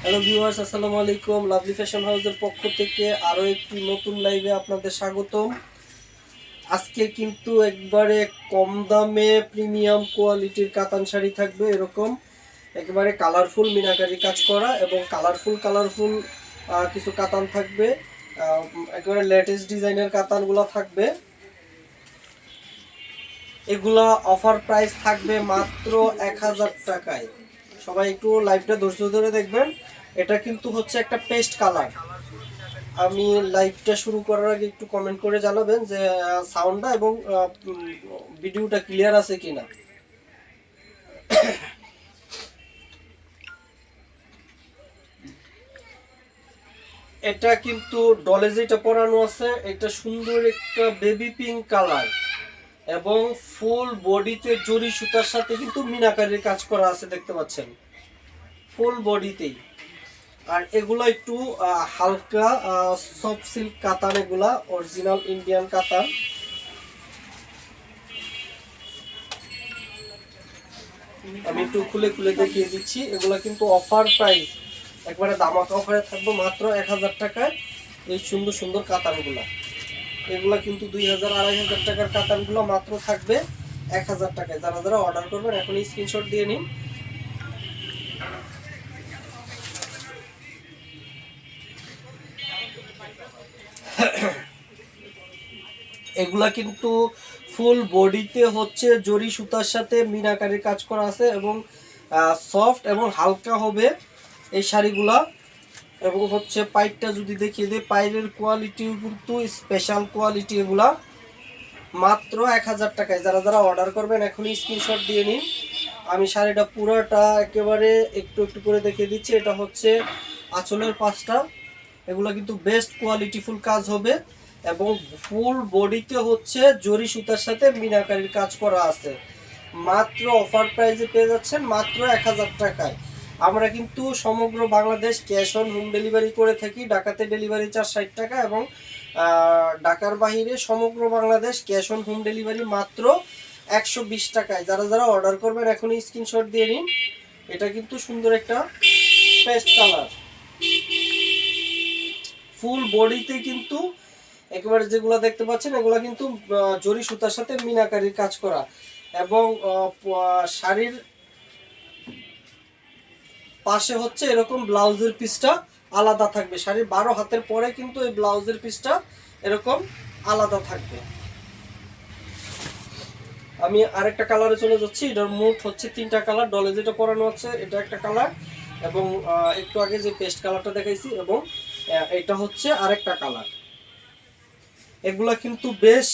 Hello viewers, আসসালামু আলাইকুম। Lovely fashion হাউসের পক্ষ থেকে আরও একটি নতুন লাইভে আপনাদের স্বাগতম। আজকে কিন্তু একবারে কম দামে প্রিমিয়াম কোয়ালিটির কাতান শাড়ি থাকবে, এরকম একেবারে কালারফুল মিনাকারি কাজ করা এবং কালারফুল কিছু কাতান থাকবে। একেবারে লেটেস্ট ডিজাইনের কাতানগুলো থাকবে। এগুলা অফার প্রাইস থাকবে মাত্র 1000 টাকায়। সবাই একটু লাইভটা ধৈর্য ধরে দেখবেন। এটা কিন্তু হচ্ছে একটা পেস্ট কালার। আমি লাইভটা শুরু করার আগে একটু কমেন্ট করে জানাবেন যে সাউন্ডটা এবং ভিডিওটা ক্লিয়ার আছে কিনা। এটা কিন্তু ডলে যেটা পরানো আছে এটা সুন্দর একটা বেবি পিঙ্ক কালার এবং ফুল বডিতে জরি সুতার সাথে কিন্তু মিনাকারির কাজ করা আছে, দেখতে পাচ্ছেন ফুল বডিতেই। আর এগুলো একটু হালকা সফট সিল্ক কাতান, এগুলা অরিজিনাল ইন্ডিয়ান কাতান। আমি একটু খুলে খুলে দেখিয়ে দিচ্ছি। এগুলা কিন্তু অফার প্রাইস, একবারে দামাকা অফারে থাকবে মাত্র 1000 টাকায় এই সুন্দর সুন্দর কাতানগুলা। এগুলা কিন্তু 2000-2500 টাকার কাতানগুলো মাত্র থাকবে 1000 টাকায়। যারা যারা অর্ডার করবেন এখনই স্ক্রিনশট দিয়ে নিন। এগুলা কিন্তু ফুল বডিতে হচ্ছে জরি সুতার সাথে মিনাকারির কাজ করা আছে এবং সফট এবং হালকা হবে এই শাড়িগুলা। এবং হচ্ছে পাইরটা যদি দেখিয়ে দিই, পাইরের কোয়ালিটিও কিন্তু স্পেশাল কোয়ালিটি। এগুলা মাত্র 1000 টাকায়। যারা যারা অর্ডার করবেন এখনই স্ক্রিনশট দিয়ে নিন। আমি শাড়িটা পুরোটা একেবারে একটু একটু করে দেখিয়ে দিচ্ছি। এটা হচ্ছে আঁচলের পাঁচটা। এগুলো কিন্তু বেস্ট কোয়ালিটিফুল কাজ হবে এবং ফুল বডিতে হচ্ছে জরি সুতার সাথে মিনাকারির কাজ করা আছে। মাত্র অফার প্রাইসে পেয়ে যাচ্ছেন মাত্র 1000 টাকায়। আমরা কিন্তু সমগ্র Bangladesh cash on home delivery করে থাকি। ঢাকাতে ডেলিভারি চার্জ 60 টাকা এবং ঢাকার বাহিরে সমগ্র Bangladesh cash on home delivery মাত্র 120 টাকায়। যারা যারা অর্ডার করবেন এখনই স্ক্রিনশট দিয়ে নিন। এটা কিন্তু সুন্দর একটা পেস্ট কালার, ফুল বডিতে কিন্তু একেবারে যেগুলো দেখতে পাচ্ছেন এগুলো কিন্তু জরি সুতার সাথে মিনাকারির কাজ করা এবং শাড়ির পাশে হচ্ছে এরকম ব্লাউজের পিসটা আলাদা থাকবে। শাড়ির 12 হাতের পরে কিন্তু এই ব্লাউজের পিসটা এরকম আলাদা থাকবে। আমি আরেকটা কালারে চলে যাচ্ছি। এটার মোট হচ্ছে 3টা কালার। ডলে যেটা পরানো হচ্ছে এটা একটা কালার এবং একটু আগে যে পেস্ট কালারটা দেখাইছি এবং এটা হচ্ছে আরেকটা কালার। এগুলা কিন্তু বেশ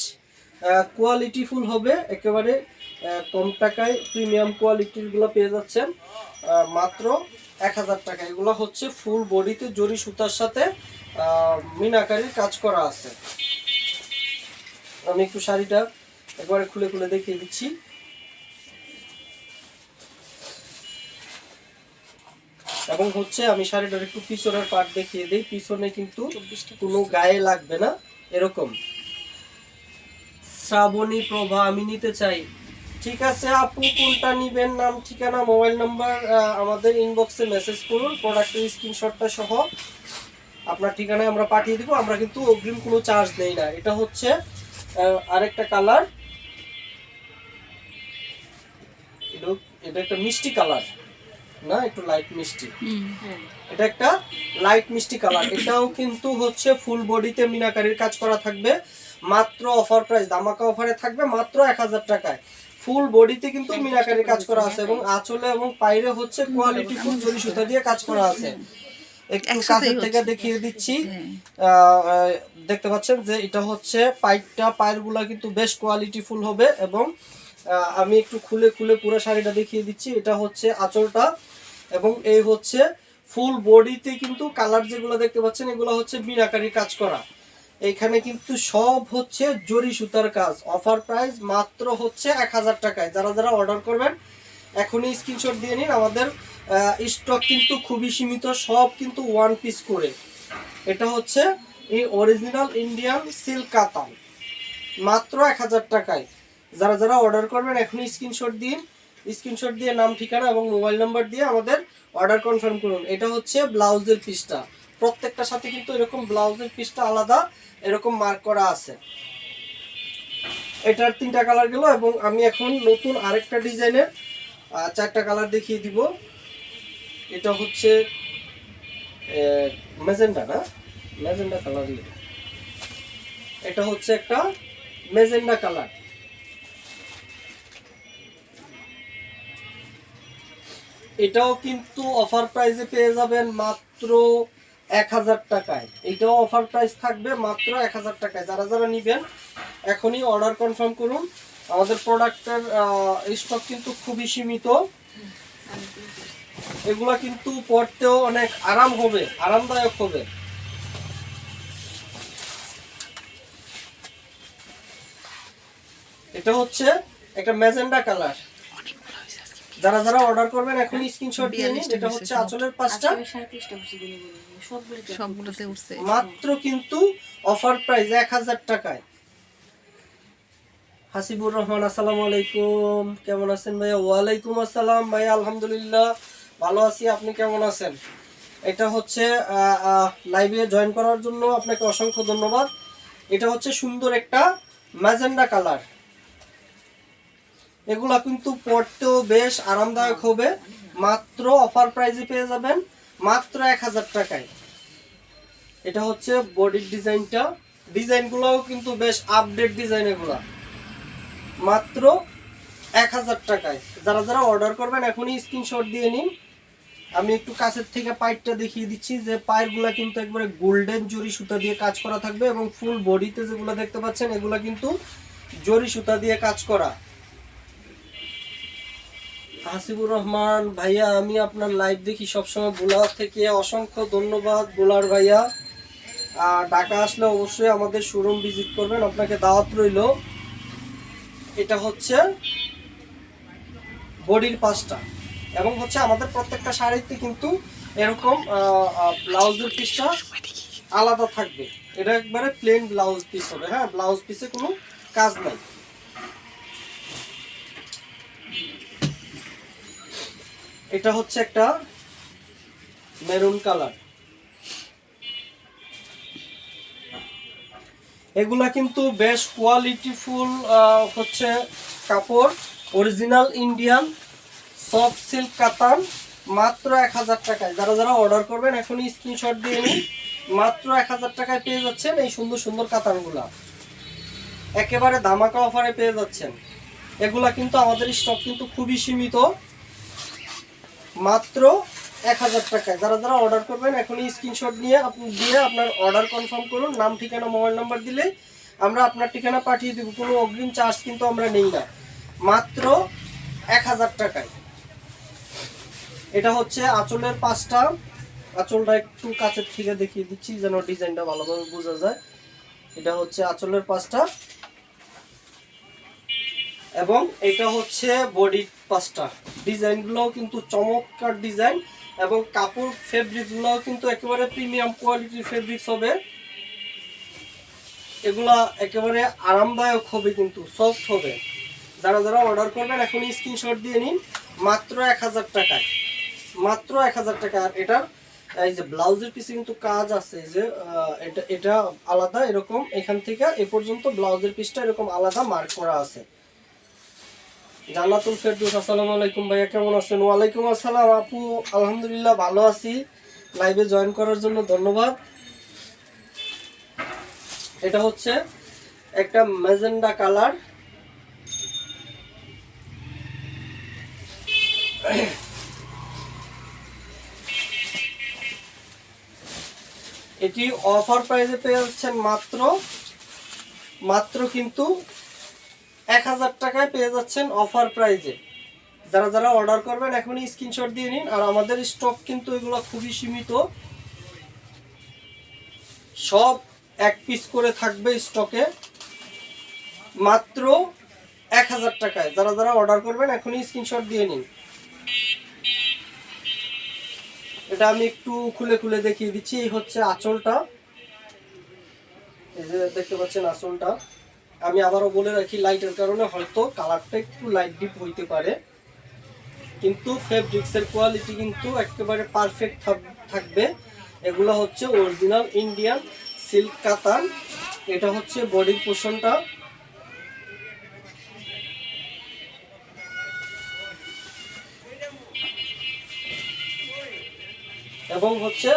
কোয়ালিটিফুল হবে, একেবারে কম টাকায় প্রিমিয়াম কোয়ালিটিরগুলো পেয়ে যাচ্ছেন মাত্র 1000 টাকা। এগুলো হচ্ছে ফুল বডিতে জরি সুতার সাথে মিনাকারির কাজ করা আছে। আমি একটু শাড়িটা একবারে খুলে খুলে দেখিয়ে দিচ্ছি। এবং হচ্ছে আমি শাড়িটার একটু পিছনের পার্ট দেখিয়ে দিই। পিছনে কিন্তু কোনো গায়ে লাগবে না, এরকম। শ্রাবণী প্রভা, আমি নিতে চাই। ঠিক আছে আপু, কোনটা নিবেন, নাম ঠিকানা মোবাইল নাম্বার আমাদের ইনবক্সে মেসেজ করুন। প্রোডাক্টের স্ক্রিনশটটা সহ আপনার ঠিকানায় আমরা পাঠিয়ে দিব। আমরা কিন্তু অগ্রিম কোনো চার্জ নেই না। এটা হচ্ছে আরেকটা কালার। এটা একটা মিষ্টি কালার না, একটু লাইট মিষ্টি। এটা একটা লাইট মিষ্টি কালার। এটাও কিন্তু হচ্ছে ফুল বডিতে মিনাকারির কাজ করা থাকবে মাত্র অফার প্রাইস, দামাকা অফারে থাকবে মাত্র 1000 টাকায়। ফুল বডিতে কিন্তু মিনাকারির কাজ করা আছে এবং আঁচলে এবং পাইরে হচ্ছে কোয়ালিটি ফুল জরি সুতা দিয়ে কাজ করা আছে। একটু কাছের থেকে দেখিয়ে দিচ্ছি। দেখতে পাচ্ছেন যে এটা হচ্ছে পায়েরগুলা কিন্তু বেশ কোয়ালিটি ফুল হবে এবং আমি একটু খুলে খুলে পুরো শাড়িটা দেখিয়ে দিচ্ছি। এটা হচ্ছে আঁচলটা এবং এই হচ্ছে ফুল বডিতে কিন্তু কালার যেগুলো দেখতে পাচ্ছেন এগুলো হচ্ছে মিনাকারি কাজ করা। এখানে কিন্তু সব হচ্ছে জরি সুতার কাজ। অফার প্রাইস মাত্র হচ্ছে 1000 টাকায়। যারা যারা অর্ডার করবেন এখনই স্ক্রিনশট দিয়ে নিন। আমাদের স্টক কিন্তু খুবই সীমিত, সব কিন্তু ওয়ান পিস করে। এটা হচ্ছে এই অরিজিনাল ইন্ডিয়ান সিল্ক কাতান মাত্র 1000 টাকায়। যারা যারা অর্ডার করবেন এখনই স্ক্রিনশট দিন। স্ক্রিনশট দিয়ে নাম ঠিকানা এবং মোবাইল নাম্বার দিয়ে আমাদের অর্ডার কনফার্ম করুন। এটা হচ্ছে ব্লাউজের পিসটা, প্রত্যেকটার সাথে কিন্তু এরকম ব্লাউজের পিসটা আলাদা এরকম মার্ক করা আছে। এটার 3টা কালার গেল এবং আমি এখন নতুন আরেকটা ডিজাইনের 4টা কালার দেখিয়ে দিব। এটা হচ্ছে ম্যাজেন্ডা, না ম্যাজেন্ডা কালার, এটা হচ্ছে একটা ম্যাজেন্ডা কালার। এটাও কিন্তু অফার প্রাইসে পেয়ে যাবেন মাত্র 1000 টাকায়। এটাও অফার প্রাইস থাকবে মাত্র 1000 টাকায়। যারা যারা নেবেন এখনই অর্ডার কনফার্ম করুন। আমাদের প্রোডাক্টের স্টক কিন্তু খুবই সীমিত। এগুলা কিন্তু পরতেও অনেক আরামদায়ক হবে। এটা হচ্ছে একটা ম্যাজেন্ডা কালার। যারা যারা অর্ডার করবেন এখন স্ক্রিনশট দিয়ে নিন। এটা হচ্ছে আঁচলের পাঁচটা, সবগুলোতে উঠছে মাত্র কিন্তু অফার প্রাইস 1000 টাকায়। হাসিবুর রহমান, আসসালামু আলাইকুম, কেমন আছেন ভাইয়া? ওয়ালাইকুম আসসালাম ভাইয়া, আলহামদুলিল্লাহ ভালো আছি, আপনি কেমন আছেন? এটা হচ্ছে লাইভে জয়েন করার জন্য আপনাকে অসংখ্য ধন্যবাদ। এটা হচ্ছে সুন্দর একটা ম্যাজেন্ডা কালার। এগুলা কিন্তু পরতেও বেশ আরামদায়ক হবে। মাত্র অফার প্রাইসে পেয়ে যাবেন মাত্র 1000 টাকায়। এটা হচ্ছে বডির ডিজাইনটা, ডিজাইনগুলোও কিন্তু বেশ আপডেট ডিজাইন। এগুলা মাত্র 1000 টাকায়। যারা যারা অর্ডার করবেন এখনই স্ক্রিনশট দিয়ে নিন। আমি একটু কাছের থেকে পাইপটা দেখিয়ে দিচ্ছি যে পাইপগুলা কিন্তু একবারে গোল্ডেন জরি সুতা দিয়ে কাজ করা থাকবে এবং ফুল বডিতে যেগুলো দেখতে পাচ্ছেন এগুলা কিন্তু জরি সুতা দিয়ে কাজ করা। হাসিবুর রহমান ভাইয়া, আমি আপনার লাইভ দেখি সবসময় বুলার থেকে, অসংখ্য ধন্যবাদ বুলার ভাইয়া। ঢাকা আসলে অবশ্যই আমাদের শোরুম ভিজিট করবেন, আপনাকে দাওয়াত রইল। এটা হচ্ছে বডির পাঁচটা এবং হচ্ছে আমাদের প্রত্যেকটা শাড়িতে কিন্তু এরকম ব্লাউজের পিসটা আলাদা থাকবে। এটা একবারে প্লেন ব্লাউজ পিস হবে। হ্যাঁ, ব্লাউজ পিসে কোনো কাজ নাই। এটা হচ্ছে একটা মেরুন কালার। এগুলা কিন্তু বেশ কোয়ালিটিফুল হচ্ছে কাপড়, অরিজিনাল ইন্ডিয়ান সফট সিল্ক কাতান, মাত্র 1000 টাকায়। যারা যারা অর্ডার করবেন এখনই স্ক্রিনশট দিয়ে নিন। মাত্র 1000 টাকায় পেয়ে যাচ্ছেন এই সুন্দর সুন্দর কাতানগুলা, একেবারে ধামাকা অফারে পেয়ে যাচ্ছেন। এগুলা কিন্তু আমাদের স্টক কিন্তু খুবই সীমিত, মাত্র 1000 টাকায়। যারা যারা অর্ডার করবেন এখনই স্ক্রিনশট দিয়ে আপনার অর্ডার কনফার্ম করুন। নাম, ঠিকানা, মোবাইল নাম্বার দিলে আমরা আপনার ঠিকানা পাঠিয়ে দেব। কোনো অগ্রিম চার্জ কিন্তু আমরা নেই না, মাত্র 1000 টাকায়। এটা হচ্ছে আঁচলের পাঁচটা। আঁচলটা একটু কাছের থেকে দেখিয়ে দিচ্ছি যেন ডিজাইনটা ভালোভাবে বোঝা যায়। এটা হচ্ছে আঁচলের পাঁচটা এবং এটা হচ্ছে বডি পাঁচটা। ডিজাইনগুলোও কিন্তু চমৎকার ডিজাইন এবং কাপড় ফেব্রিকগুলোও কিন্তু একেবারে প্রিমিয়াম কোয়ালিটির ফেব্রিক্স হবে। এগুলা একেবারে আরামদায়ক হবে, কিন্তু সফট হবে। যারা যারা অর্ডার করবেন এখনই স্ক্রিনশট দিয়ে নিন। মাত্র 1000 টাকায়, মাত্র 1000 টাকা। আর এটার এই যে ব্লাউজের পিছে কিন্তু কাজ আছে, যে এটা আলাদা এরকম এখান থেকে এ পর্যন্ত ব্লাউজের পিসটা এরকম আলাদা মার্ক করা আছে। জান্নাতুল ফেরদৌস, আসসালামু আলাইকুম ভাইয়া, কেমন আছেন? ওয়ালাইকুম আসসালাম আপু, আলহামদুলিল্লাহ ভালো আছি। লাইভে জয়েন করার জন্য ধন্যবাদ। এটা হচ্ছে একটা ম্যাজেন্ডা কালার। এটি অফার প্রাইসে পেয়ে যাচ্ছেন মাত্র কিন্তু 1000 টাকায় পেয়ে যাচ্ছেন অফার প্রাইসে। যারা যারা অর্ডার করবেন এখনই স্ক্রিনশট দিয়ে নিন। আর আমাদের স্টক কিন্তু এগুলো খুবই সীমিত, সব এক পিস করে থাকবে স্টকে, মাত্র 1000 টাকায়। যারা যারা অর্ডার করবেন এখনই স্ক্রিনশট দিয়ে নিন। এটা আমি একটু খুলে খুলে দেখিয়ে দিচ্ছি। এই হচ্ছে আঁচলটা, এই যে দেখতে পাচ্ছেন আঁচলটা। আমি আবারও বলে রাখি, লাইটের কারণে হয়তো কালারটা একটু লাইট ডিপ হইতে পারে। কিন্তু ফেব্রিক্সের কোয়ালিটি কিন্তু একেবারে পারফেক্ট থাকবে। এগুলো হচ্ছে অরিজিনাল ইন্ডিয়ান সিল্ক কাতান। এটা হচ্ছে বডির পোর্শনটা, এবং হচ্ছে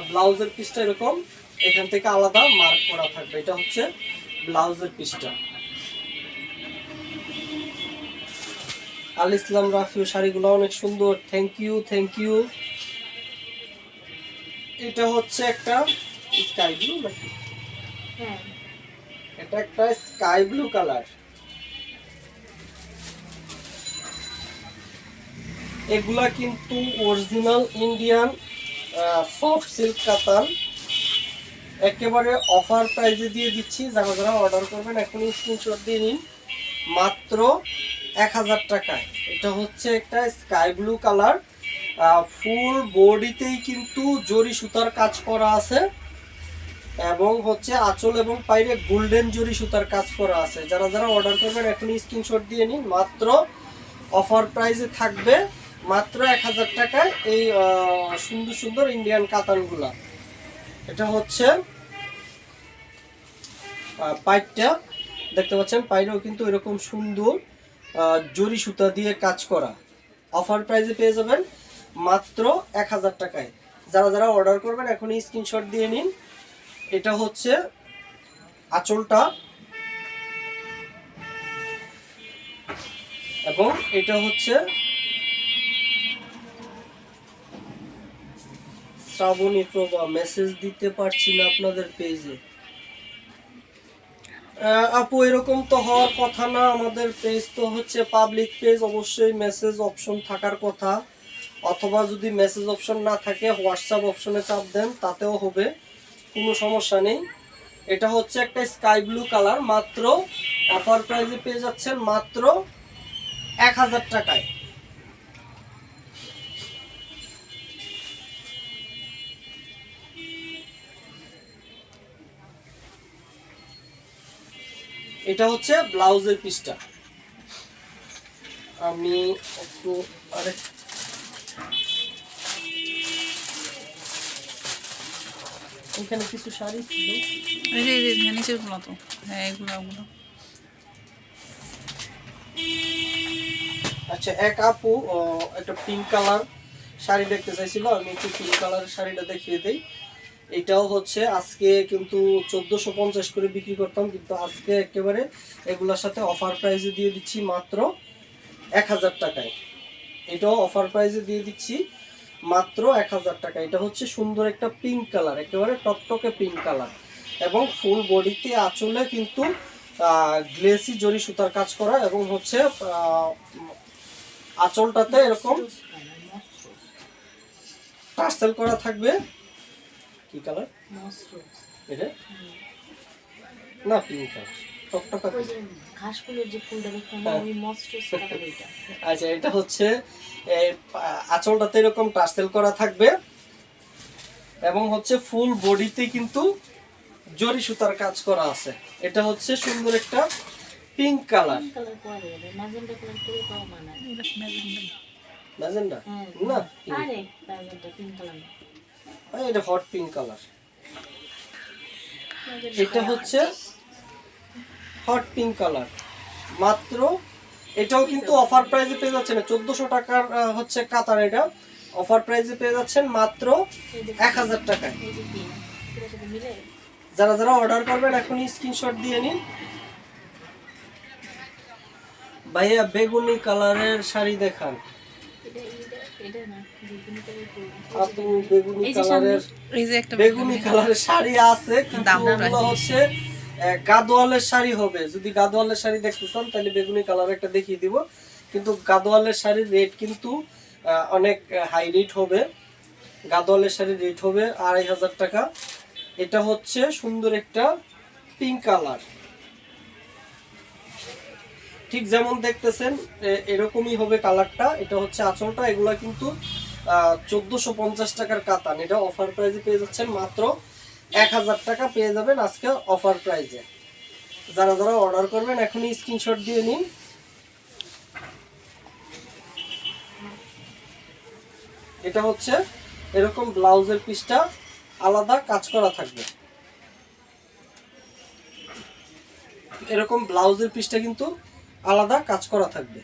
ব্লাউজের পিসটা এরকম এখান থেকে আলাদা মার্ক করা থাকবে। এটা হচ্ছে ব্লাউজের পিসটা। আল ইসলাম রাফিউ শাড়িগুলো অনেক সুন্দর। Thank you. এটা হচ্ছে একটা স্কাই ব্লু নাকি? হ্যাঁ, এটা একটা স্কাই ব্লু কালার। এগুলা কিন্তু অরিজিনাল ইন্ডিয়ান সফট সিল্ক কাতান। একেবারে অফার প্রাইসে দিয়ে দিচ্ছি। যারা যারা অর্ডার করবেন এখনই স্ক্রিনশট দিয়ে নিন, মাত্র 1000 টাকায়। এটা হচ্ছে একটা স্কাই ব্লু কালার, ফুল বডিতেই কিন্তু জরি সুতার কাজ করা আছে, এবং হচ্ছে আঁচল এবং পাইরে গোল্ডেন জরি সুতার কাজ করা আছে। যারা যারা অর্ডার করবেন এখনই স্ক্রিনশট দিয়ে নিন, মাত্র অফার প্রাইসে থাকবে মাত্র 1000 টাকায় এই সুন্দর সুন্দর ইন্ডিয়ান কাতানগুলা। এটা হচ্ছে পাইপটা দেখতে পাচ্ছেন, পাইরেও কিন্তু এরকম সুন্দর জরি সুতা দিয়ে কাজ করা। অফার প্রাইসে পেয়ে যাবেন মাত্র 1000 টাকায়। যারা যারা অর্ডার করবেন এখনই স্ক্রিনশট দিয়ে নিন। এটা হচ্ছে আঁচলটা, এবং এটা হচ্ছে শ্রাবণী প্রভা। মেসেজ দিতে পারছি না আপনাদের পেজে। আপু এরকম তো হওয়ার কথা না, আমাদের পেজ তো হচ্ছে পাবলিক পেজ, অবশ্যই মেসেজ অপশন থাকার কথা। অথবা যদি মেসেজ অপশন না থাকে হোয়াটসঅ্যাপ অপশনে চাপ দেন, তাতেও হবে, কোনো সমস্যা নেই। এটা হচ্ছে একটা স্কাই ব্লু কালার, মাত্র অফার প্রাইসে পেয়ে যাচ্ছেন মাত্র 1000 টাকায়। এটা হচ্ছে ব্লাউজের পিসটা। আমি একটু এখানে কিছু শাড়ি ছিল, নিচের গুলো তো, হ্যাঁ এগুলো। আচ্ছা, এক আপু একটা পিঙ্ক কালার শাড়ি দেখতে চাইছিল, আমি একটু পিঙ্ক কালারের শাড়িটা দেখিয়ে দিই। এটাও হচ্ছে আজকে কিন্তু 1450 করে বিক্রি করতাম, কিন্তু আজকে একেবারে এগুলোর সাথে অফার প্রাইসে দিয়ে দিচ্ছি মাত্র 1000 টাকায়। এটাও অফার প্রাইসে দিয়ে দিচ্ছি মাত্র 1000 টাকা। এটা হচ্ছে সুন্দর একটা পিঙ্ক কালার, একেবারে টকটকে পিঙ্ক কালার, এবং ফুল বডিতে আঁচলে কিন্তু গ্লেসি জরি সুতার কাজ করা, এবং হচ্ছে আঁচলটাতে এরকম টার্সেল করা থাকবে। কি কালার এটা? না, পিঙ্ক কালার, টকটকা ঘাস ফুলের যে ফুলটা দেখলাম ওই মস্ট্রোস কালার এটা। আচ্ছা, এটা হচ্ছে আঁচলটাতে এরকম টার্সেল করা থাকবে, এবং হচ্ছে ফুল বডিতে কিন্তু জরি সুতার কাজ করা আছে। এটা হচ্ছে সুন্দর একটা পিঙ্ক কালার। ম্যাজেন্ডা কালার করে পাও মানায়। ম্যাজেন্ডা না, আরে ম্যাজেন্ডা পিঙ্ক কালার, এটা হট পিঙ্ক কালার। এটা হচ্ছে হট পিঙ্ক কালার, মাত্র এটাও কিন্তু অফার প্রাইসে পেয়ে যাচ্ছেন 1400 টাকার হচ্ছে কাতার। এটা অফার প্রাইসে পেয়ে যাচ্ছেন মাত্র 1000 টাকায়। যারা যারা অর্ডার করবেন এখনই স্ক্রিনশট দিয়ে নিন। ভাইয়া বেগুনি কালারের শাড়ি দেখান। আপু বেগুনি কালারের শাড়ি আছে, কিন্তু ওগুলো হচ্ছে গাদোয়ালের শাড়ি হবে। যদি গাদোয়ালের শাড়ি দেখতে চান তাহলে বেগুনি কালার একটা দেখিয়ে দিব, কিন্তু গাদোয়ালের শাড়ির রেট কিন্তু অনেক হাই রেট হবে। গাদোয়ালের শাড়ির রেট হবে 2500 টাকা। এটা হচ্ছে সুন্দর একটা পিঙ্ক কালার, ঠিক যেমন দেখতেছেন এরকমই হবে কালারটা। এটা হচ্ছে আঁচলটা। এগুলা কিন্তু 1450 টাকার কাতান। এটা অফার প্রাইসে পেয়ে যাচ্ছেন মাত্র 1000 টাকা পেয়ে যাবেন আজকে অফার প্রাইসে। যারা যারা অর্ডার করবেন এখনই স্ক্রিনশট দিয়ে নিন। এটা হচ্ছে এরকম ব্লাউজের পিসটা আলাদা কাজ করা থাকবে, এরকম ব্লাউজের পিসটা কিন্তু আলাদা কাজ করা থাকবে।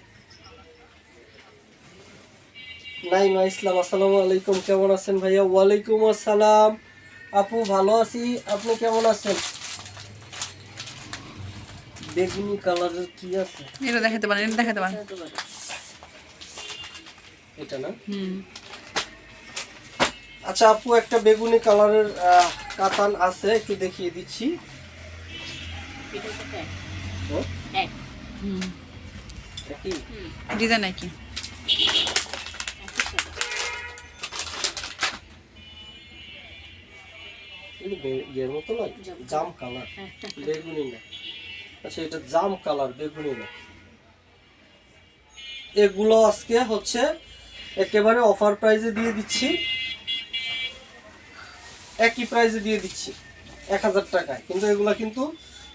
নাইমা ইসলাম, আসসালামু আলাইকুম, কেমন আছেন ভাইয়া? ওয়ালাইকুম আসসালাম আপু, ভালো আছি, আপনি কেমন আছেন? বেগুনি কালারের কি আছে? এটা দেখাতে পারেন, এটা দেখাতে পারেন। এটা না? আচ্ছা আপু, একটা বেগুনি কালারের কাতান আছে, একটু দেখিয়ে দিচ্ছি। ডিজাইন কি? ইয়ের মতো না, জাম কালার, বেগুনি না। আচ্ছা এটা জাম কালার, বেগুনি না। এগুলো আজকে হচ্ছে একেবারে অফার প্রাইসে দিয়ে দিচ্ছি, একই প্রাইসে দিয়ে দিচ্ছি 1000 টাকায়, কিন্তু এগুলা কিন্তু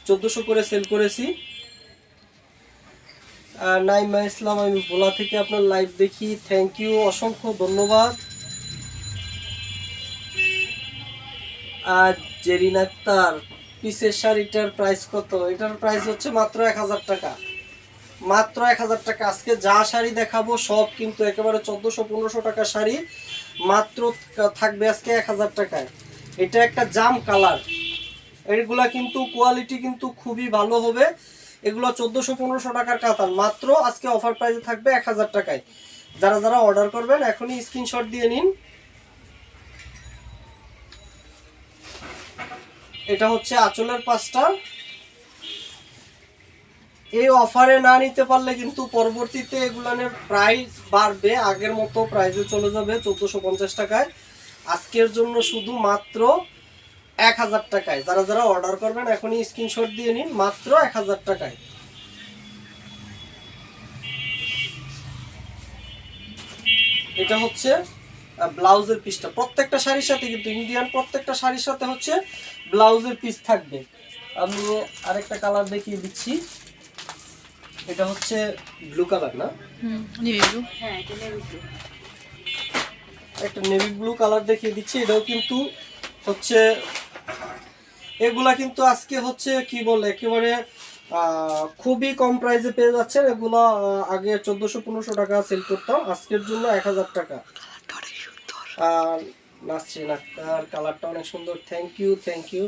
1400 করে সেল করেছি। নাইমা ইসলাম, আমি ভোলা থেকে আপনার লাইভ দেখি, থ্যাংক ইউ, অসংখ্য ধন্যবাদ। আর জেরিন আক্তার, পিসের শাড়িটার প্রাইস কত? এটার প্রাইস হচ্ছে মাত্র 1000 টাকা, মাত্র 1000 টাকা। আজকে যা শাড়ি দেখাবো সব কিন্তু একেবারে 1400-1500 টাকা শাড়ি, মাত্র থাকবে আজকে 1000 টাকায়। এটা একটা জাম কালার, এগুলা কিন্তু কোয়ালিটি কিন্তু খুবই ভালো হবে। এগুলো 1400-1500 টাকার কাতান, মাত্র আজকে অফার প্রাইসে থাকবে 1000 টাকায়। যারা যারা অর্ডার করবেন এখনই স্ক্রিনশট দিয়ে নিন। এটা হচ্ছে আঁচলের পাঁচটা। এই অফারে না নিতে পারলে কিন্তু পরবর্তীতে এগুলানের প্রাইস বাড়বে, আগের মতো প্রাইসে চলে যাবে 1450 টাকায়। আজকের জন্য শুধু মাত্র 1000 টাকায়। যারা যারা অর্ডার করবেন এখনই স্ক্রিনশট দিয়ে নিন, মাত্র 1000 টাকায়। এটা হচ্ছে ব্লাউজের পিসটা, প্রত্যেকটা শাড়ির সাথে কিন্তু ইন্ডিয়ান প্রত্যেকটা শাড়ির সাথে হচ্ছে ব্লাউজের পিস থাকবে। আমি আরেকটা কালার দেখিয়ে দিচ্ছি, এটা হচ্ছে ব্লু কালার না? একটা নেভি ব্লু কালার দেখিয়ে দিচ্ছি, এটাও কিন্তু হচ্ছে, এগুলা কিন্তু আজকে হচ্ছে কি বলে একেবারে খুবই কম প্রাইসে পেয়ে যাচ্ছেন। এগুলো আগে 1400-1500 টাকা সেল করতাম, আজকের জন্য 1000 টাকা। আর নাসরিন আক্তার, কালারটা অনেক সুন্দর, থ্যাংক ইউ, থ্যাংক ইউ।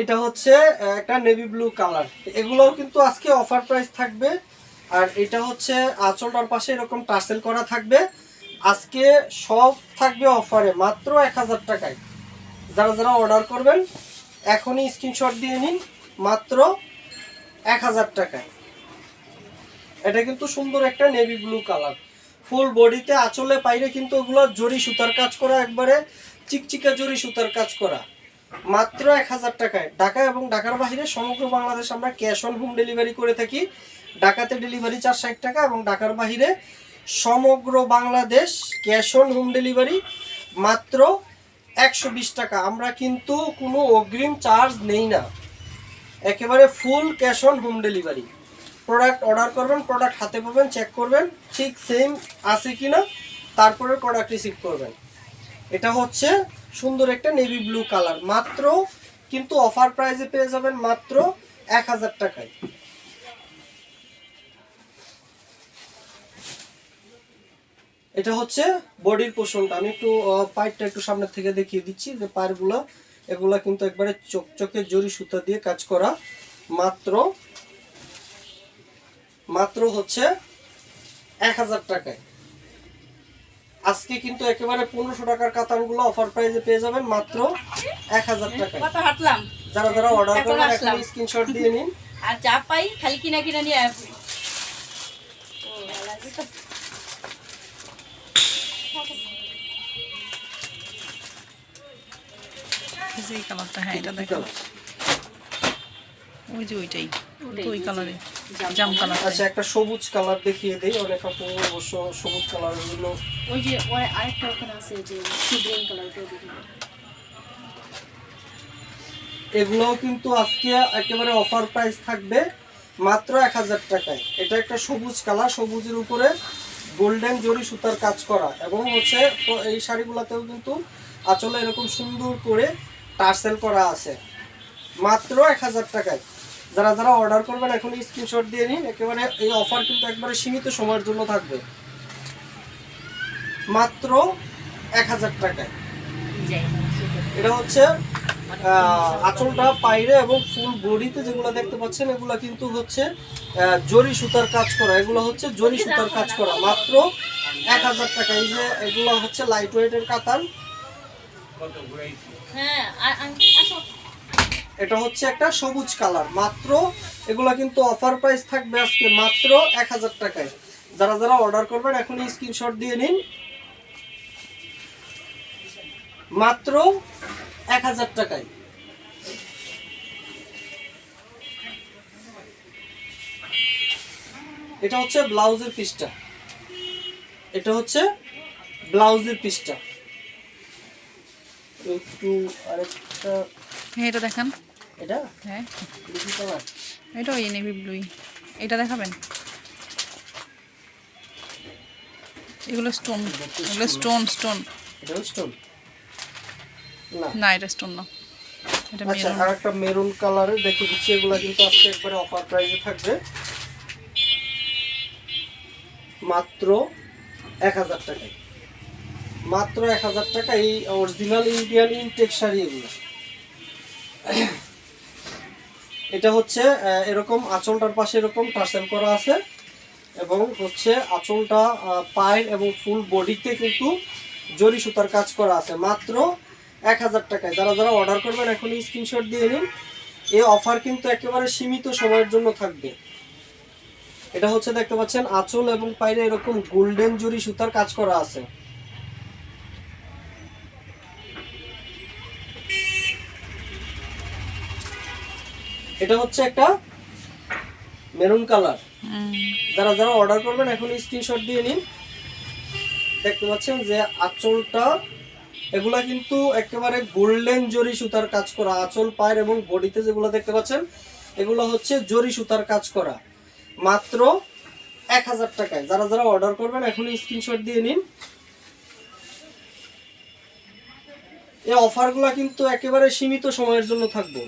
এটা হচ্ছে একটা নেভি ব্লু কালার, এগুলোও কিন্তু আজকে অফার প্রাইস থাকবে। আর এটা হচ্ছে আঁচলটার পাশে এরকম টার্সেল করা থাকবে, আজকে সব থাকবে অফারে মাত্র 1000 টাকায়। যারা যারা অর্ডার করবেন এখনই স্ক্রিনশট দিয়ে নিন, মাত্র 1000 টাকায়। এটা কিন্তু সুন্দর একটা নেভি ব্লু কালার, ফুল বডিতে আঁচলে পাইরে কিন্তু ওগুলো জরি সুতার কাজ করা, একবারে চিকচিকা জরি সুতার কাজ করা, মাত্র 1000 টাকায়। ঢাকা এবং ঢাকার বাইরে সমগ্র বাংলাদেশ আমরা ক্যাশ অন হোম ডেলিভারি করে থাকি। ঢাকাতে ডেলিভারি চার্জ 60 টাকা এবং ঢাকার বাইরে সমগ্র Bangladesh cash on home delivery মাত্র 120 টাকা। আমরা কিন্তু কোনো অগ্রিম চার্জ নেই না, একেবারে full cash on home delivery. Product order করবেন, প্রোডাক্ট হাতে পাবেন, চেক করবেন ঠিক সেম আছে কিনা, তারপরে প্রোডাক্ট রিসিভ করবেন। এটা হচ্ছে সুন্দর একটা নেভি ব্লু কালার, মাত্র কিন্তু অফার প্রাইসে পেয়ে যাবেন মাত্র 1000 টাকায়। এটা হচ্ছে বডির পোর্শনটা, আমি একটু পাইপটা একটু সামনে থেকে দেখিয়ে দিচ্ছি যে পায়েরগুলো, এগুলা কিন্তু একবারে চকচকে জরি সুতা দিয়ে কাজ করা, মাত্র হচ্ছে 1000 টাকায়। আজকে কিন্তু একেবারে 1500 টাকার কাতানগুলো অফার প্রাইসে পেয়ে যাবেন মাত্র 1000 টাকায়। যারা যারা অর্ডার করবেন এখন স্ক্রিনশট দিয়ে নিন। আর যা পাই খালি কিনা কিনা নিয়ে আসি। এই কালারটা, হ্যাঁ এটা দেখো, ওই যে ওইটাই, ওই কালারে জাম কালার। আচ্ছা একটা সবুজ কালার দেখিয়ে দেই, অনেক আপু অবশ্য সবুজ কালারের জন্য, ওই যে আরেকটা ওখানে আছে যে গ্রিন কালার, এগুলোও কিন্তু আজকে একেবারে অফার প্রাইস থাকবে মাত্র 1000 টাকায়। এটা একটা সবুজ কালার, সবুজের উপরে গোল্ডেন জরি সুতার কাজ করা, এবং হচ্ছে তো এই শাড়িগুলোতেও কিন্তু আঁচলে এরকম সুন্দর করে টার্সেল করা আছে। মাত্র 1000 টাকায়। যারা যারা অর্ডার করবেন এখন স্ক্রিনশট দিয়ে নিন। একেবারে এই অফার কিন্তু একবারে সীমিত সময়ের জন্য থাকবে, মাত্র 1000 টাকায়। এটা হচ্ছে আঁচলটা পাইরে এবং ফুল বডিতে যেগুলো দেখতে পাচ্ছেন এগুলো কিন্তু হচ্ছে জরি সুতার কাজ করা, এগুলো হচ্ছে জরি সুতার কাজ করা, মাত্র 1000 টাকা। এই যে এগুলো হচ্ছে লাইট ওয়েটের কাতান, এটা হচ্ছে একটা সবুজ কালার, মাত্র এগুলা কিন্তু অফার প্রাইস থাকবে আজকে মাত্র 1000 টাকায়। যারা যারা অর্ডার করবেন এখনই স্ক্রিনশট দিয়ে নিন, মাত্র 1000 টাকায়। এটা হচ্ছে ব্লাউজের পিসটা, এটা হচ্ছে ব্লাউজের পিসটা। একটু আরেকটা হ্যাঁ এটা দেখান। এটা হ্যাঁ কি কালার? এটা ওই নেভি ব্লুই। এটা দেখাবেন? এগুলো স্টোন, এগুলো স্টোন স্টোন। এটাও স্টোন না? না এটা স্টোন না, এটা আচ্ছা, মেরুন। আর একটা মেরুন কালারের দেখে দিচ্ছি, এগুলা কিন্তু আজকে একবারে অফার প্রাইসে থাকবে, মাত্র 1000 টাকায়। মাত্র 1000 টাকা। এই অরিজিনাল ইন্ডিয়ান ইনটেক শাড়ি এগুলো। এটা হচ্ছে এরকম আঁচলটার পাশে এরকম টার্সেল করা আছে, এবং হচ্ছে আঁচলটা পায়ের এবং ফুল বডিতে কিন্তু জরি সুতার কাজ করা আছে, মাত্র 1000 টাকায়। যারা যারা অর্ডার করবেন এখনই স্ক্রিনশট দিয়ে নিন। এই অফার কিন্তু একেবারে সীমিত সময়ের জন্য থাকবে। এটা হচ্ছে দেখতে পাচ্ছেন আঁচল এবং পায়ে এরকম গোল্ডেন জরি সুতার কাজ করা আছে। এটা হচ্ছে একটা মেরুন কালার। যারা যারা অর্ডার করবেন এখনই স্ক্রিনশট দিয়ে নিন। দেখতে পাচ্ছেন যে আঁচলটা এগুলা কিন্তু একেবারে গোল্ডেন জরি সুতার কাজ করা, আঁচল পায়ের এবং বডিতে যেগুলো দেখতে পাচ্ছেন এগুলো হচ্ছে জরি সুতার কাজ করা, মাত্র 1000 টাকায়। যারা যারা অর্ডার করবেন এখনই স্ক্রিনশট দিয়ে নিন। এই অফারগুলো কিন্তু একেবারে সীমিত সময়ের জন্য থাকবে।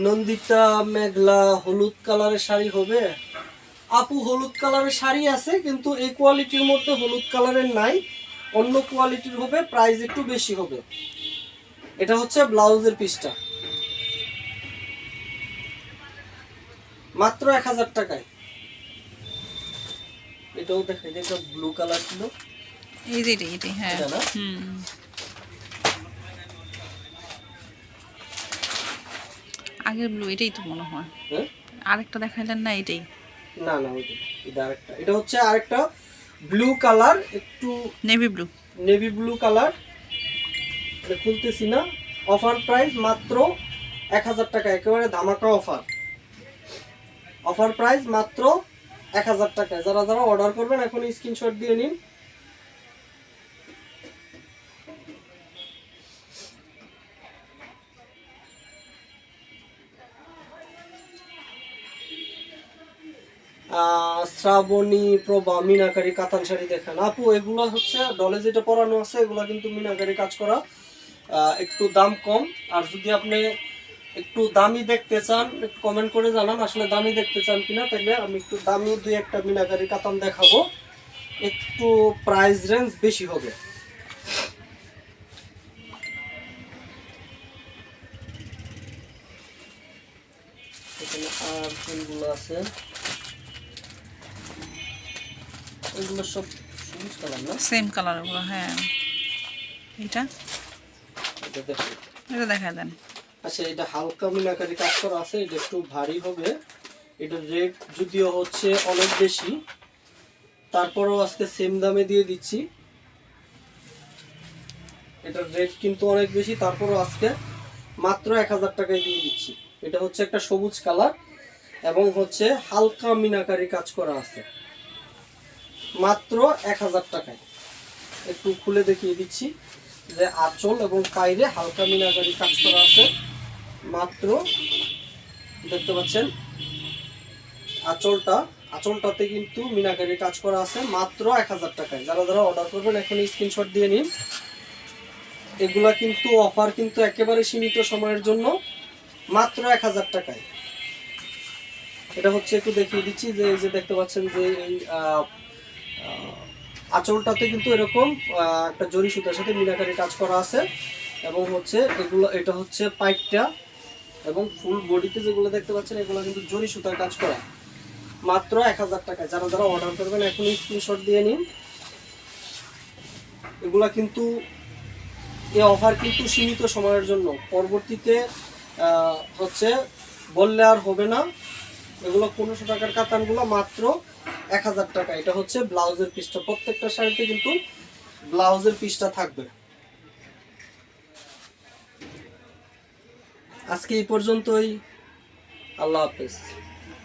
নন্দিতা মেঘলা হলুদ কালারের শাড়ি হবে আপু? হলুদ কালারের শাড়ি আছে, কিন্তু এই কোয়ালিটির মধ্যে হলুদ কালারের নাই, অন্য কোয়ালিটির হবে, প্রাইস একটু বেশি হবে। এটা হচ্ছে ব্লাউজের পিসটা, মাত্র 1000 টাকায়। এটাও দেখাই, এটা ব্লু কালার ছিল, এই যে এটাই হ্যাঁ। এটা না? আগের ব্লু এটাই তো মনে হয়। হ্যাঁ? আরেকটা দেখাইলেন না? এটাই না না, ওইটা এটা আরেকটা। এটা হচ্ছে আরেকটা ব্লু কালার, একটু navy blue. Navy blue colour. এটা খুলতেছি না। অফার প্রাইস মাত্র 1000 টাকা, একেবারে ধামাকা অফার। অফার প্রাইস মাত্র 1000 টাকায়। যারা যারা অর্ডার করবেন এখন স্ক্রিনশট দিয়ে নিন। শ্রাবণী প্রভা মিনাকারি কাতান শাড়ি দেখেন আপু, এগুলো হচ্ছে ডলে যেটা পরানো আছে এগুলো কিন্তু মিনাকারি কাজ করা, একটু দাম কম। আর যদি আপনি একটু দামি দেখতে চান একটু কমেন্ট করে জানান আসলে দামি দেখতে চান কিনা, তাহলে আমি একটু দামি দুই একটা মিনাকারি কাতান দেখাবো, একটু প্রাইস রেঞ্জ বেশি হবে। এখানে আর কোনগুলো আছে, এগুলো সব সবুজ কালার না? সেম কালার ওগুলো হ্যাঁ। এটা এটা দেখো, এটা দেখাই দেন। আচ্ছা এটা হালকা মিনাকারি কাজ করা আছে, এটা একটু ভারী হবে। এটা রেট যদিও হচ্ছে অনেক বেশি, তারপরেও আজকে সেম দামে দিয়ে দিচ্ছি। এটার রেট কিন্তু অনেক বেশি, তারপরেও আজকে মাত্র 1000 টাকায় দিয়ে দিচ্ছি। এটা হচ্ছে একটা সবুজ কালার এবং হচ্ছে হালকা মিনাকারি কাজ করা আছে, মাত্র 1000 টাকায়। একটু খুলে দেখিয়ে দিচ্ছি যে আঁচল এবং পায়ে হালকা মিনাকারি কাজ করা আছে, মাত্র দেখতে পাচ্ছেন আঁচলটাতে কিন্তু মিনাকারির কাজ করা আছে মাত্র 1000 টাকায়। যারা যারা অর্ডার করবেন এখন স্ক্রিনশট দিয়ে নিন। এগুলা কিন্তু অফার কিন্তু একেবারে সীমিত সময়ের জন্য, মাত্র 1000 টাকায়। এটা হচ্ছে একটু দেখিয়ে দিচ্ছি যে এই যে দেখতে পাচ্ছেন যে এই আঁচলটাতে কিন্তু এরকম একটা জরি সুতার সাথে মিনাকারি কাজ করা আছে, এবং হচ্ছে এটা হচ্ছে পাইপটা, এবং ফুল বডিতে যেগুলো দেখতে পাচ্ছেন এগুলো কিন্তু জরি সুতার কাজ করা, মাত্র 1000 টাকায়। যারা যারা অর্ডার করবেন এখন স্ক্রিনশট দিয়ে নিন। এগুলা কিন্তু এই অফার কিন্তু সীমিত সময়ের জন্য, পরবর্তীতে হচ্ছে বললে আর হবে না। এগুলো 1500 টাকার কাতানগুলো মাত্র 1000 টাকা। এটা হচ্ছে ব্লাউজের পিসটা, প্রত্যেকটা শাড়িতে কিন্তু ব্লাউজের পিসটা থাকবে। আজকে এই পর্যন্তই, আল্লাহ হাফেজ।